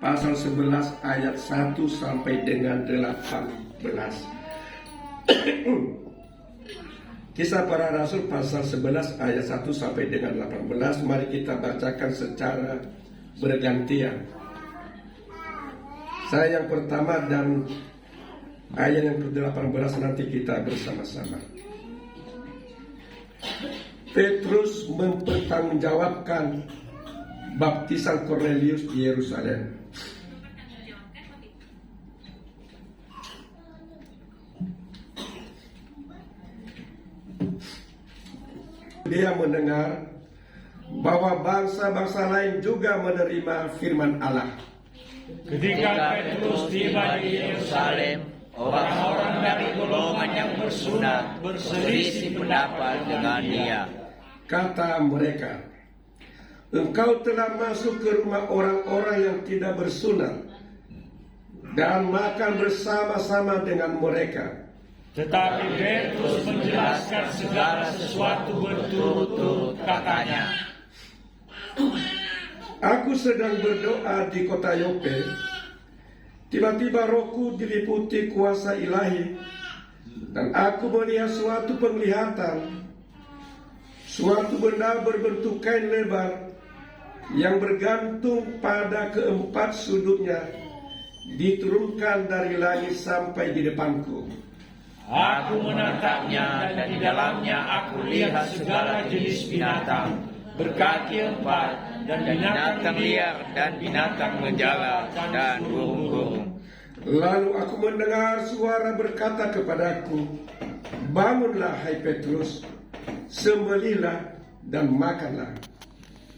pasal 11 ayat 1 sampai dengan 18. Kisah Para Rasul pasal 11 ayat 1 sampai dengan 18. Mari kita bacakan secara bergantian. Saya yang pertama dan ayat yang ke-18 nanti kita bersama-sama. Petrus mempertanggungjawabkan baptisan Kornelius di Yerusalem. Dia mendengar bahwa bangsa-bangsa lain juga menerima firman Allah. Ketika Petrus tiba di Yerusalem, orang-orang dari golongan yang bersunat berselisih pendapat dengan dia. Kata mereka, "Engkau telah masuk ke rumah orang-orang yang tidak bersunat dan makan bersama-sama dengan mereka." Tetapi Petrus menjelaskan segala sesuatu berturut-turut katanya. Aku sedang berdoa di kota Yope. Tiba-tiba rohku diliputi kuasa ilahi, dan aku melihat suatu penglihatan. Suatu benda berbentuk kain lebar yang bergantung pada keempat sudutnya diturunkan dari langit sampai di depanku. Aku menatapnya dan di dalamnya aku lihat segala jenis binatang berkaki empat dan binatang liar dan binatang menjala dan burung-burung. Lalu aku mendengar suara berkata kepadaku, "Bangunlah hai Petrus, sembelihlah dan makanlah."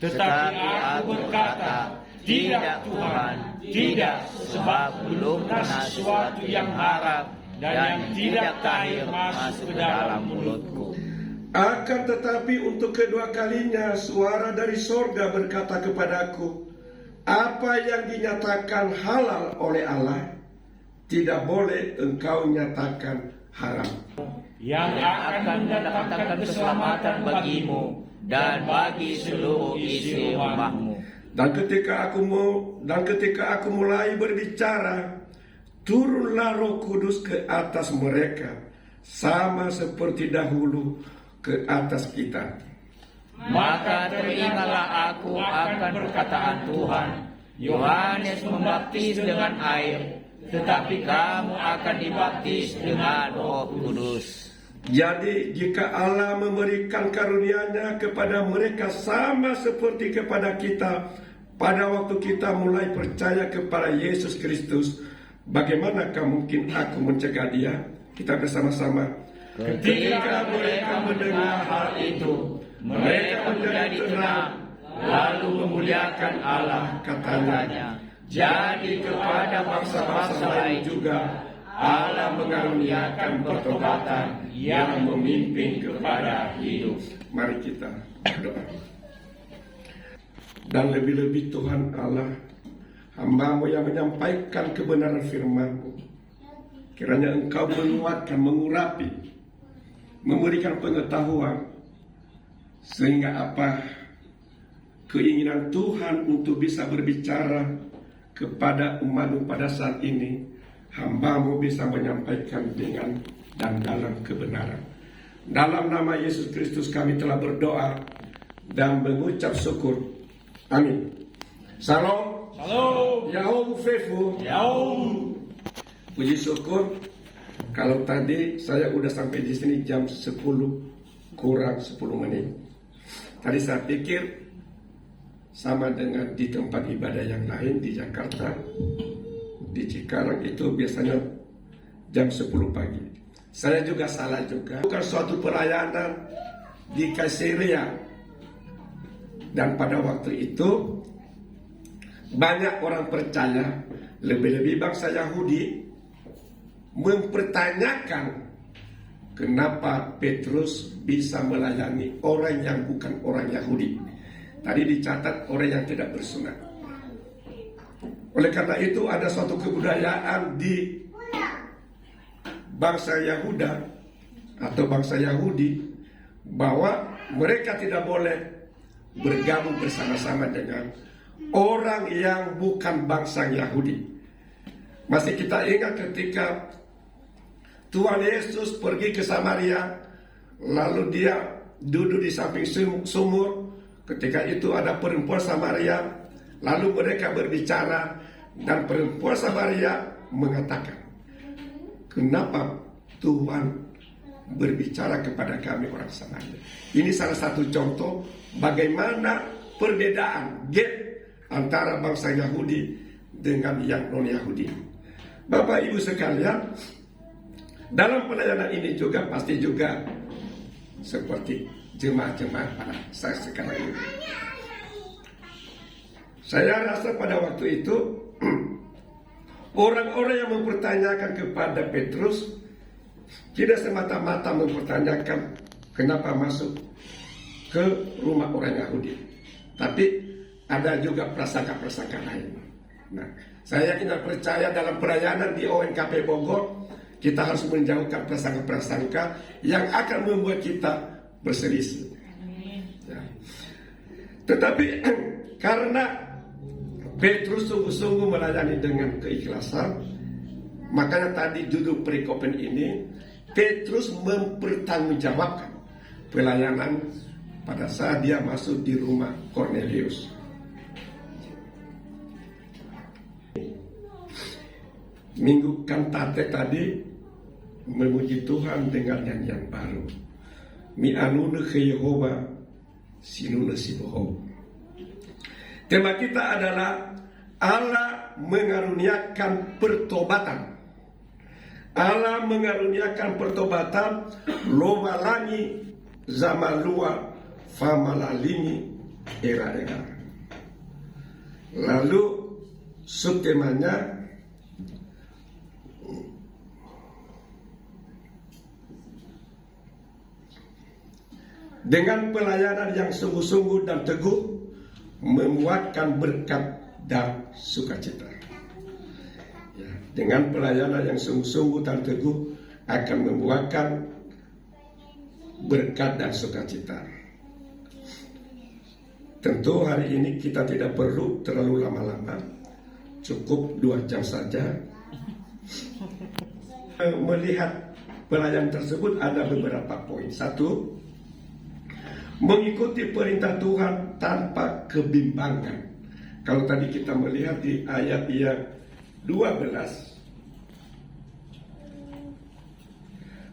Tetapi aku berkata, "Tidak Tuhan, tidak, sebab belum pernah sesuatu yang haram dan yang tidak tahir masuk ke dalam mulutku." Akan tetapi untuk kedua kalinya suara dari sorga berkata kepadaku, "Apa yang dinyatakan halal oleh Allah, tidak boleh engkau nyatakan haram." Yang akan mendatangkan keselamatan bagimu dan bagi seluruh isi rumahmu. Dan ketika aku mulai berbicara, turunlah Roh Kudus ke atas mereka, sama seperti dahulu ke atas kita. Maka teringatlah aku akan perkataan Tuhan. Yohanes membaptis dengan air, tetapi kamu akan dibaptis dengan Roh Kudus. Jadi jika Allah memberikan karunia-Nya kepada mereka sama seperti kepada kita pada waktu kita mulai percaya kepada Yesus Kristus, bagaimanakah mungkin aku mencegah dia? Kita bersama-sama. Ketika mereka mendengar hal itu, mereka menjadi tenang, lalu memuliakan Allah, katanya. Jadi kepada bangsa-bangsa lain juga Allah mengaruniakan pertobatan yang memimpin kepada hidup. Mari kita berdoa. Dan lebih-lebih Tuhan Allah, hamba-Mu yang menyampaikan kebenaran firman-Mu, kiranya Engkau menguatkan, mengurapi, memberikan pengetahuan, sehingga apa keinginan Tuhan untuk bisa berbicara kepada umat-Mu pada saat ini, hamba-Mu bisa menyampaikan dengan dan dalam kebenaran. Dalam nama Yesus Kristus kami telah berdoa dan mengucap syukur. Amin. Salam. Shalom. Yahoo Fefu. Yahoo. Puji syukur. Kalau tadi saya udah sampai di sini jam 10 kurang 10 menit. Tadi saya pikir sama dengan di tempat ibadah yang lain di Jakarta, di Cikarang itu biasanya jam 10 pagi. Saya juga salah juga. Bukan suatu pelayanan di Kaisaria. Dan pada waktu itu banyak orang percaya, lebih-lebih bangsa Yahudi, mempertanyakan kenapa Petrus bisa melayani orang yang bukan orang Yahudi. Tadi dicatat orang yang tidak bersunat. Oleh karena itu ada suatu kebudayaan di bangsa Yahuda atau bangsa Yahudi bahwa mereka tidak boleh bergabung bersama-sama dengan orang yang bukan bangsa Yahudi. Masih kita ingat ketika Tuhan Yesus pergi ke Samaria, lalu dia duduk di samping sumur. Ketika itu ada perempuan Samaria, lalu mereka berbicara, dan perempuan Samaria mengatakan, kenapa Tuhan berbicara kepada kami orang Samaria? Ini salah satu contoh bagaimana perbedaan gap antara bangsa Yahudi dengan yang non-Yahudi. Bapak Ibu sekalian, dalam pelayanan ini juga pasti juga seperti jemaat-jemaat pada saat sekarang ini. Saya rasa pada waktu itu orang-orang yang mempertanyakan kepada Petrus tidak semata-mata mempertanyakan kenapa masuk ke rumah orang Yahudi, tapi ada juga prasangka-prasangka lain. Nah, saya yakin dan percaya dalam pelayanan di ONKP Bogor, kita harus menjauhkan prasangka-prasangka yang akan membuat kita berselisih. Ya. Tetapi karena Petrus sungguh-sungguh melayani dengan keikhlasan, makanya tadi judul perikopen ini, Petrus mempertanggungjawabkan pelayanan pada saat dia masuk di rumah Kornelius. Minggu kantate tadi memuji Tuhan dengan nyanyian baru. Mi anune ke Yehova sinune siboho. Tema kita adalah Allah mengaruniakan pertobatan. Allah mengaruniakan pertobatan, lobalangi zamalua famalalini era-era. Lalu subtemanya dengan pelayanan yang sungguh-sungguh dan teguh memuatkan berkat dan sukacita. Ya, dengan pelayanan yang sungguh-sungguh dan teguh akan membuahkan berkat dan sukacita. Tentu hari ini kita tidak perlu terlalu lama-lama, cukup 2 jam saja. Melihat pelayanan tersebut ada beberapa poin. 1, mengikuti perintah Tuhan tanpa kebimbangan. Kalau tadi kita melihat di ayat yang 12,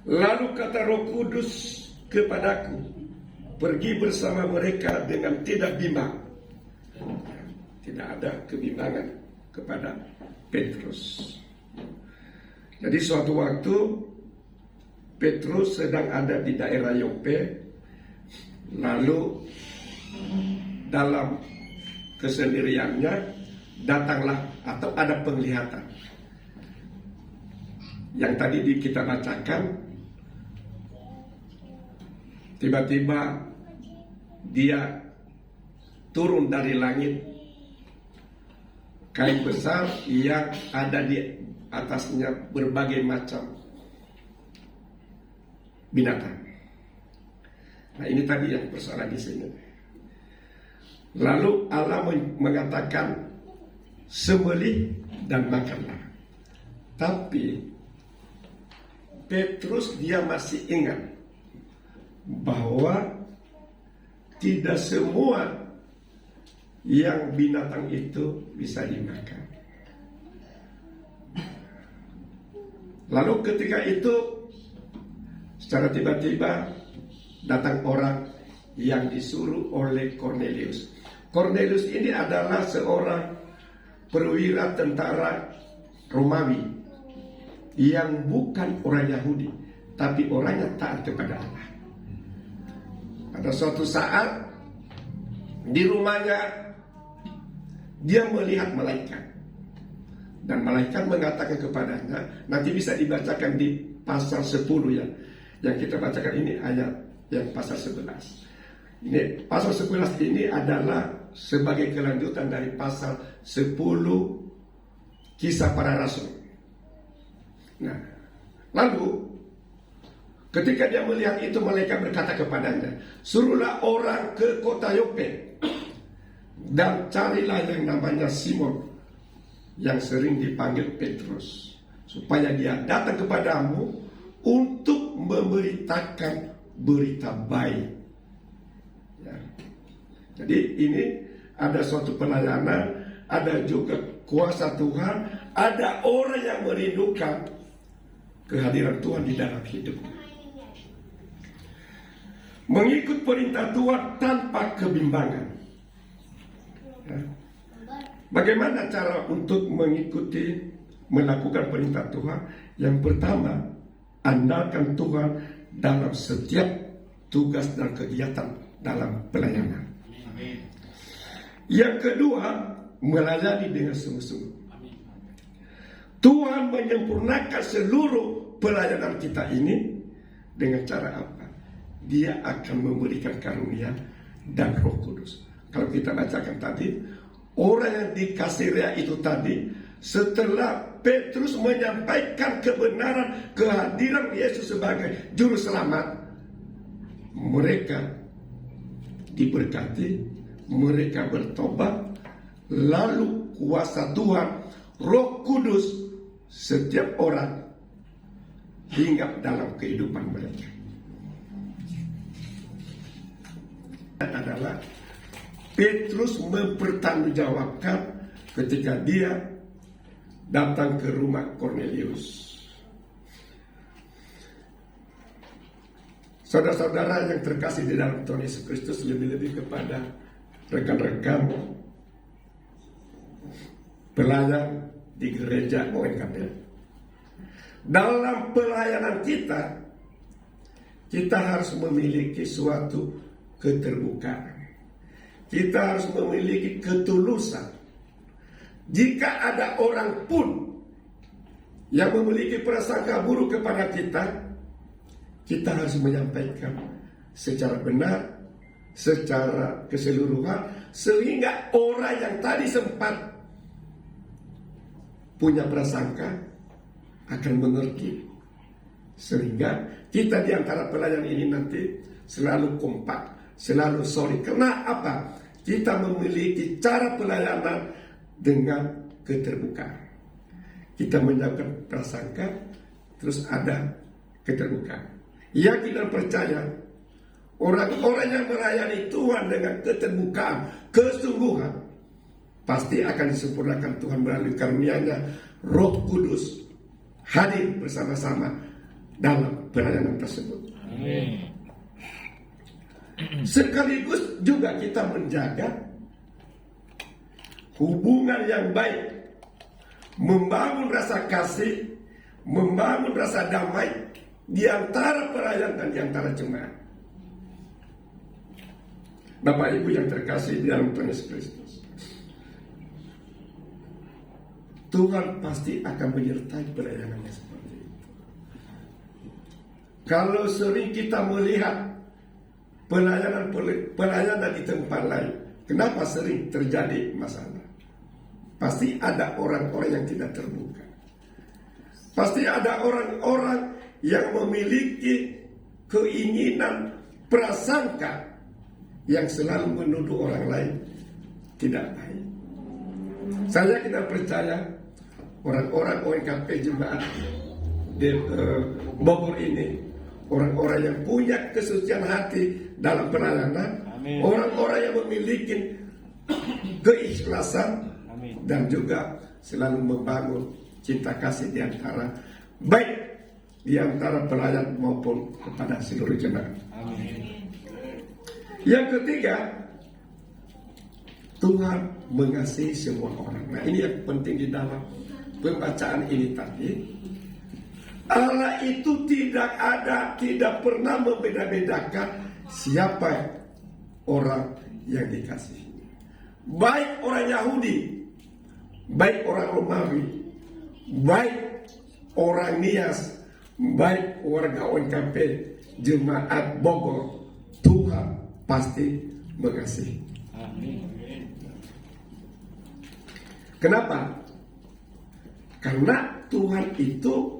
lalu kata Roh Kudus kepadaku, pergi bersama mereka dengan tidak bimbang. Tidak ada kebimbangan kepada Petrus. Jadi suatu waktu Petrus sedang ada di daerah Yope. Lalu dalam kesendiriannya datanglah atau ada penglihatan yang tadi kita bacakan. Tiba-tiba dia turun dari langit, kain besar yang ada di atasnya berbagai macam binatang. Nah, ini tadi yang persoalan di sini. Lalu Allah mengatakan sembelih dan makanlah. Tapi Petrus dia masih ingat bahwa tidak semua yang binatang itu bisa dimakan. Lalu ketika itu secara tiba-tiba datang orang yang disuruh oleh Kornelius. Kornelius ini adalah seorang perwira tentara Romawi yang bukan orang Yahudi, tapi orang yang taat kepada Allah. Pada suatu saat di rumahnya dia melihat malaikat, dan malaikat mengatakan kepadanya, nanti bisa dibacakan di pasal 10 ya, yang kita bacakan ini ayat yang pasal 11. Ini pasal 11 ini adalah sebagai kelanjutan dari pasal 10 Kisah Para Rasul. Nah, lalu ketika dia melihat itu, malaikat berkata kepadanya, suruhlah orang ke kota Yope dan carilah yang namanya Simon, yang sering dipanggil Petrus, supaya dia datang kepadamu untuk memberitakan berita baik. Ya. Jadi ini ada suatu pelayanan, ada juga kuasa Tuhan, ada orang yang merindukan kehadiran Tuhan di dalam hidupnya. Mengikut perintah Tuhan tanpa kebimbangan. Ya. Bagaimana cara untuk mengikuti, melakukan perintah Tuhan? Yang pertama, andalkan Tuhan dalam setiap tugas dan kegiatan dalam pelayanan. Amin. Yang kedua, melayani dengan sungguh-sungguh. Tuhan menyempurnakan seluruh pelayanan kita ini dengan cara apa? Dia akan memberikan karunia dan Roh Kudus. Kalau kita bacakan tadi, orang yang di Kaisarea itu tadi, setelah Petrus menyampaikan kebenaran kehadiran Yesus sebagai juru selamat, mereka diberkati, mereka bertobat, lalu kuasa Tuhan, Roh Kudus, setiap orang hinggap dalam kehidupan mereka. Adalah Petrus mempertanggungjawabkan ketika dia datang ke rumah Kornelius. Saudara-saudara yang terkasih di dalam Tuhan Yesus Kristus, lebih-lebih kepada rekan-rekan pelayan di gereja ONKP. Dalam pelayanan kita harus memiliki suatu keterbukaan. Kita harus memiliki ketulusan. Jika ada orang pun yang memiliki prasangka buruk kepada kita harus menyampaikan secara benar, secara keseluruhan, sehingga orang yang tadi sempat punya prasangka akan mengerti. Sehingga kita di antara pelayan ini nanti selalu kompak, selalu solid. Karena apa? Kita memiliki cara pelayanan dengan keterbukaan. Kita menjauhkan prasangka, terus ada keterbukaan. Yakin dan percaya, orang-orang yang melayani Tuhan dengan keterbukaan, kesungguhan, pasti akan disempurnakan Tuhan melalui karunia-Nya. Roh Kudus hadir bersama-sama dalam pelayanan tersebut. Amin. Sekaligus juga kita menjaga hubungan yang baik, membangun rasa kasih, membangun rasa damai di antara pelayan dan di antara jemaat. Bapak Ibu yang terkasih di dalam Tuhan Yesus Kristus, Tuhan pasti akan menyertai pelayanannya seperti itu. Kalau sering kita melihat pelayanan di tempat lain, kenapa sering terjadi masalah? Pasti ada orang-orang yang tidak terbuka. Pasti ada orang-orang yang memiliki keinginan, prasangka yang selalu menuduh orang lain tidak baik. Saya tidak percaya orang-orang ONKP Jemaat di Bogor ini, orang-orang yang punya kesucian hati dalam pelayanan, orang-orang yang memiliki keikhlasan, dan juga selalu membangun cinta kasih di antara baik di antara pelayan maupun kepada seluruh jemaat. Yang ketiga, Tuhan mengasihi semua orang. Nah, ini yang penting di dalam pembacaan ini tadi. Allah itu tidak pernah membeda-bedakan siapa orang yang dikasihi. Baik orang Yahudi, baik orang Romawi, baik orang Nias, baik warga ONKP Jemaat Bogor, Tuhan pasti mengasihi. Amin. Kenapa? Karena Tuhan itu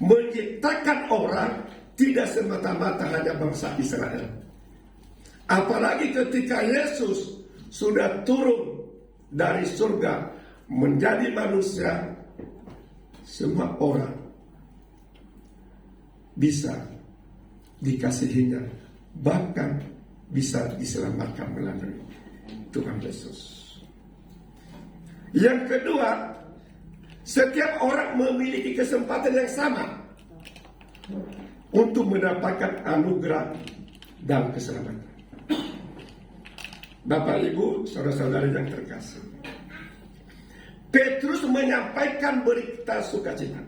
menciptakan orang tidak semata-mata hanya bangsa Israel. Apalagi ketika Yesus sudah turun dari surga menjadi manusia, semua orang bisa dikasihinya, bahkan bisa diselamatkan melalui Tuhan Yesus. Yang kedua, setiap orang memiliki kesempatan yang sama untuk mendapatkan anugerah dan keselamatan. Bapak, Ibu, saudara-saudara yang terkasih, Petrus menyampaikan berita sukacita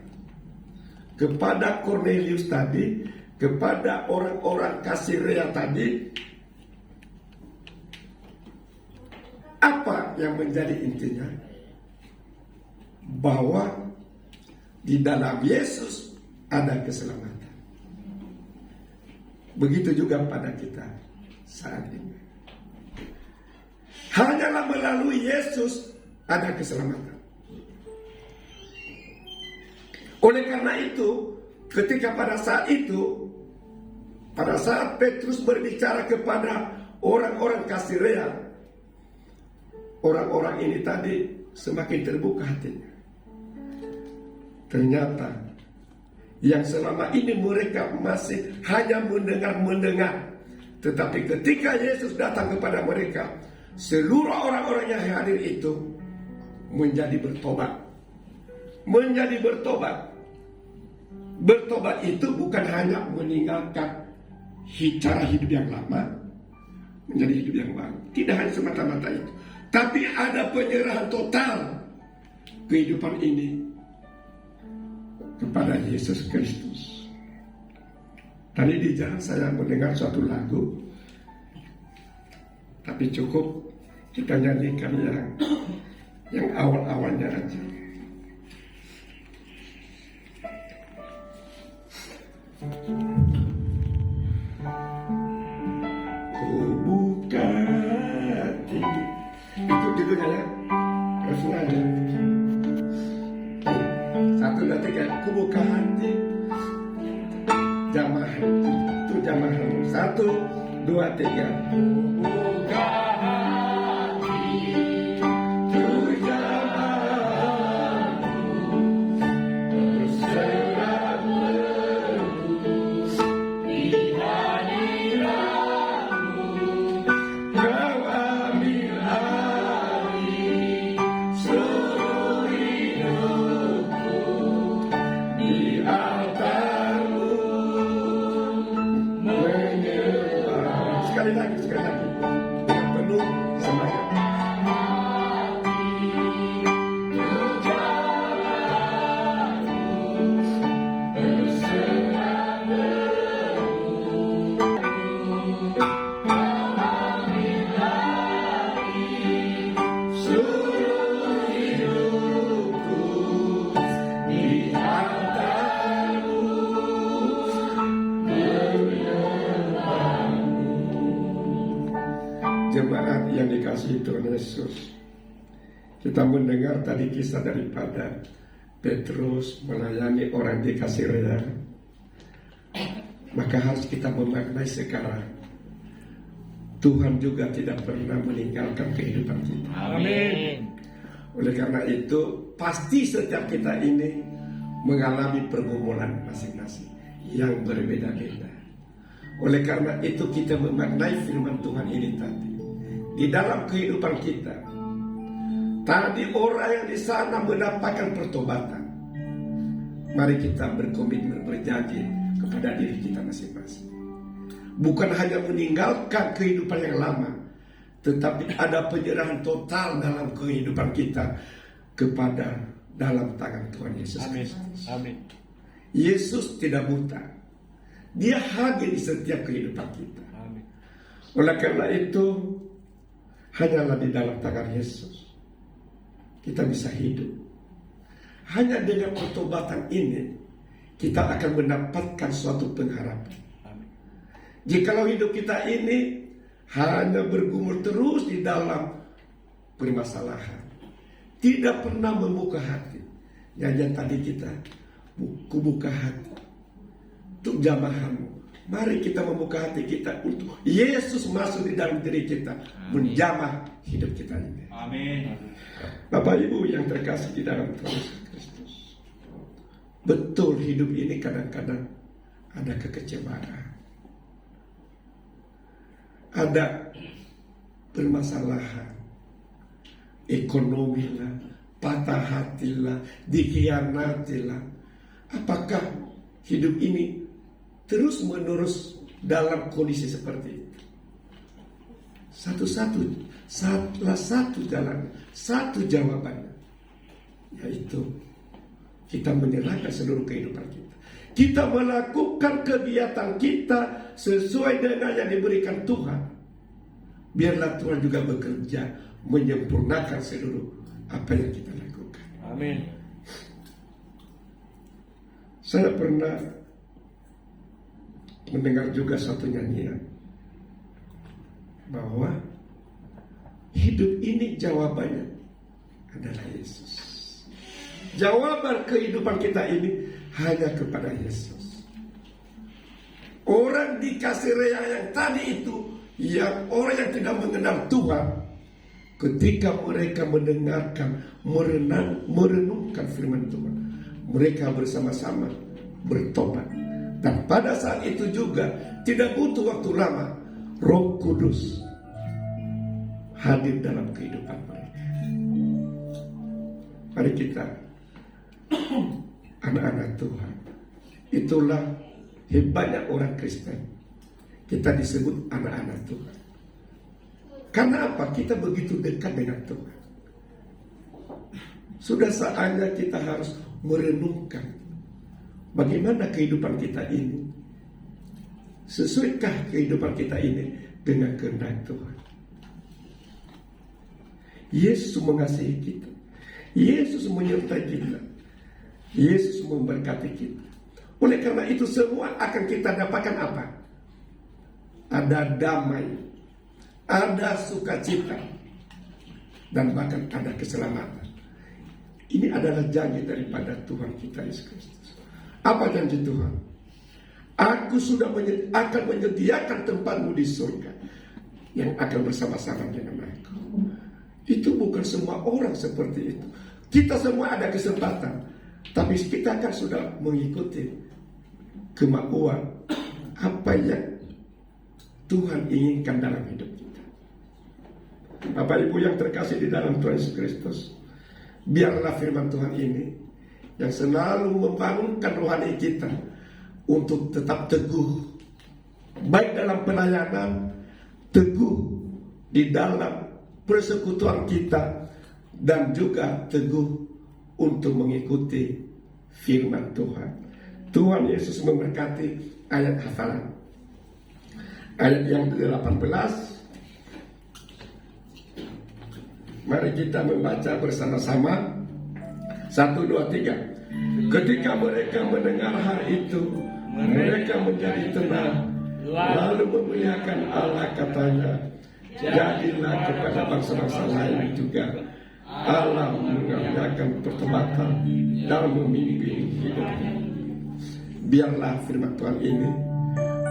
kepada Cornelius tadi, kepada orang-orang Kasirea tadi. Apa yang menjadi intinya? Bahwa di dalam Yesus ada keselamatan. Begitu juga pada kita saat ini. Hanyalah melalui Yesus ada keselamatan. Oleh karena itu, ketika pada saat Petrus berbicara kepada orang-orang Kasirea, orang-orang ini tadi semakin terbuka hatinya. Ternyata yang selama ini mereka masih hanya mendengar, tetapi ketika Yesus datang kepada mereka, seluruh orang-orang yang hadir itu menjadi bertobat. Menjadi bertobat. Bertobat itu bukan hanya meninggalkan cara hidup yang lama menjadi hidup yang baru. Tidak hanya semata-mata itu, tapi ada penyerahan total kehidupan ini kepada Yesus Kristus. Tadi di jalan saya mendengar suatu lagu, tapi cukup kita nyanyikan yang awal-awalnya aja. Ku buka hati, itu judulnya ya, refrainnya. Satu dua tiga, ku buka hati, jamaah itu jamaah. Satu dua tiga, ku buka hati, ku jamaahmu, berserahmu di hadiratmu, kau ambil alih seluruh hidupku di altarmu menyembah. Sekali lagi penuh semangat. Seluruh hidupku di altarmu menyembahmu. Jemaat yang dikasihi Tuhan Yesus, kita mendengar tadi kisah daripada Petrus melayani orang di Kasirea. Maka harus kita memaknai sekarang, Tuhan juga tidak pernah meninggalkan kehidupan kita. Amin. Oleh karena itu, pasti setiap kita ini mengalami pergumulan masing-masing yang berbeda-beda. Oleh karena itu, kita memaknai firman Tuhan ini tadi di dalam kehidupan kita. Tadi orang yang di sana mendapatkan pertobatan. Mari kita berkomitmen, berjanji kepada diri kita masing-masing. Bukan hanya meninggalkan kehidupan yang lama, tetapi ada penyerahan total dalam kehidupan kita kepada dalam tangan Tuhan Yesus Kristus. Amin. Yesus tidak buta. Dia hadir di setiap kehidupan kita. Amin. Oleh karena itu, hanyalah di dalam tangan Yesus kita bisa hidup. Hanya dengan pertobatan ini kita akan mendapatkan suatu pengharapan. Jikalau hidup kita ini hanya bergumul terus di dalam permasalahan, tidak pernah membuka hati. Yang tadi kita buka hati untuk jamaahmu, Mari kita membuka hati kita untuk Yesus masuk di dalam diri kita, menjamah hidup kita ini. Amin. Bapak Ibu yang terkasih di dalam Tuhan Yesus Kristus, betul hidup ini kadang-kadang ada kekecewaan, ada permasalahan, ekonomi lah, patah hati lah, dikhianati lah. Apakah hidup ini terus menerus dalam kondisi seperti itu? Salah satu jalan, satu jawabannya, yaitu kita menyerahkan seluruh kehidupan kita. Kita melakukan kegiatan kita sesuai dengan yang diberikan Tuhan. Biarlah Tuhan juga bekerja menyempurnakan seluruh apa yang kita lakukan. Amin. Saya pernah mendengar juga satu nyanyian bahwa hidup ini jawabannya adalah Yesus. Jawaban kehidupan kita ini hanya kepada Yesus. Orang di Kasarea yang tadi itu, yang orang yang tidak mengenal Tuhan, ketika mereka mendengarkan, merenungkan firman Tuhan, mereka bersama-sama bertobat. Dan pada saat itu juga tidak butuh waktu lama, Roh Kudus hadir dalam kehidupan mereka. Mari kita, anak-anak Tuhan, itulah hebatnya orang Kristen. Kita disebut anak-anak Tuhan. Karena apa? Kita begitu dekat dengan Tuhan. Sudah saatnya kita harus merenungkan bagaimana kehidupan kita ini. Sesuaikah kehidupan kita ini dengan kehendak Tuhan? Yesus mengasihi kita. Yesus menyertai kita. Yesus memberkati kita. Oleh karena itu semua akan kita dapatkan apa? Ada damai, ada sukacita, dan bahkan ada keselamatan. Ini adalah janji daripada Tuhan kita Yesus Kristus. Apa janji Tuhan? Aku sudah akan menyediakan tempatmu di surga, yang akan bersama-sama dengan aku. Itu bukan semua orang seperti itu. Kita semua ada kesempatan, tapi kita kan sudah mengikuti kemauan apa yang Tuhan inginkan dalam hidup kita. Bapak Ibu yang terkasih di dalam Tuhan Yesus Kristus, biarlah firman Tuhan ini yang selalu membangunkan rohani kita untuk tetap teguh, baik dalam pelayanan, teguh di dalam persekutuan kita, dan juga teguh untuk mengikuti firman Tuhan. Tuhan Yesus memberkati. Ayat hafalan, ayat yang ke-18. Mari kita membaca bersama-sama. 1, 2, 3. Ketika mereka mendengar hal itu, mereka menjadi tenang, lalu memuliakan Allah, katanya, jadilah kepada bangsa-bangsa lain juga Allah mengerjakan pertobatan dalam memimpin hidupnya. Biarlah firman Tuhan ini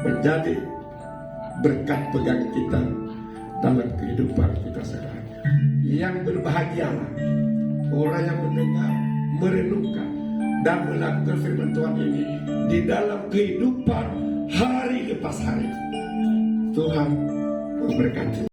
menjadi berkat pegangan kita dalam kehidupan kita sehari-hari. Yang berbahagialah orang yang mendengar, merenungkan, dan melakukan firman Tuhan ini di dalam kehidupan hari lepas hari. Tuhan memberkati.